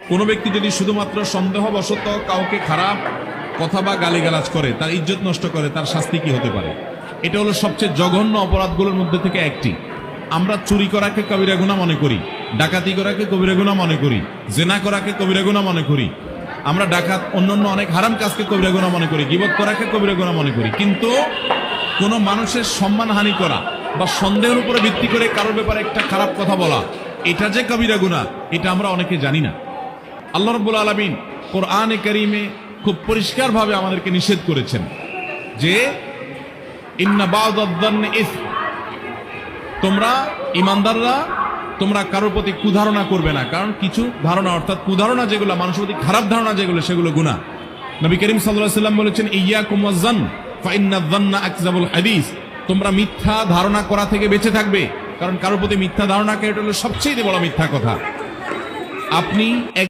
কোনো ব্যক্তি যদি শুধুমাত্র সন্দেহবশত কাউকে খারাপ কথা বা গালিগালাজ করে, তার ইজ্জত নষ্ট করে, তার শাস্তি কি হতে পারে? এটা হলো সবচেয়ে জঘন্য অপরাধগুলোর মধ্যে থেকে একটি। আমরা চুরি করাকে কবিরা গুনাহ মনে করি, ডাকাতি করাকে কবিরা গুনাহ মনে করি, জেনা করাকে কবিরা গুনাহ মনে করি, আমরা ডাকাত অন্যান্য অনেক হারাম কাজকে কবিরা গুনাহ মনে করি, গীবত করাকে কবিরা গুনাহ মনে করি। কিন্তু কোনো মানুষের সম্মানহানি করা বা সন্দেহের উপরে ভিত্তি করে কারোর ব্যাপারে একটা খারাপ কথা বলা, এটা যে কবিরা গুনাহ, এটা আমরা অনেকে জানি না। আল্লাহ রাব্বুল আলামিন কোরআনে কারীমে খুব পরিষ্কারভাবে আমাদেরকে নিষেধ করেছেন যে ইন্না বা'দায-যান্নি ইসম, তোমরা ঈমানদাররা তোমরা কারোর প্রতি কুধারণা করবে না, কারণ কিছু ধারণা অর্থাৎ কুধারণা যেগুলো মানুষের প্রতি খারাপ ধারণা যেগুলো, সেগুলো গুনাহ। নবী করিম সাল্লাল্লাহু আলাইহি ওয়াসাল্লাম বলেছেন ইয়্যাকুম ওয়াজ-যান্ন ফা ইন্নায-যান্না আকযাবুল হাদিস, তোমরা মিথ্যা ধারণা করা থেকে বেঁচে থাকবে, কারণ কারোর প্রতি মিথ্যা ধারণা এটা হলো সবচেয়ে বড় মিথ্যা কথা। আপনি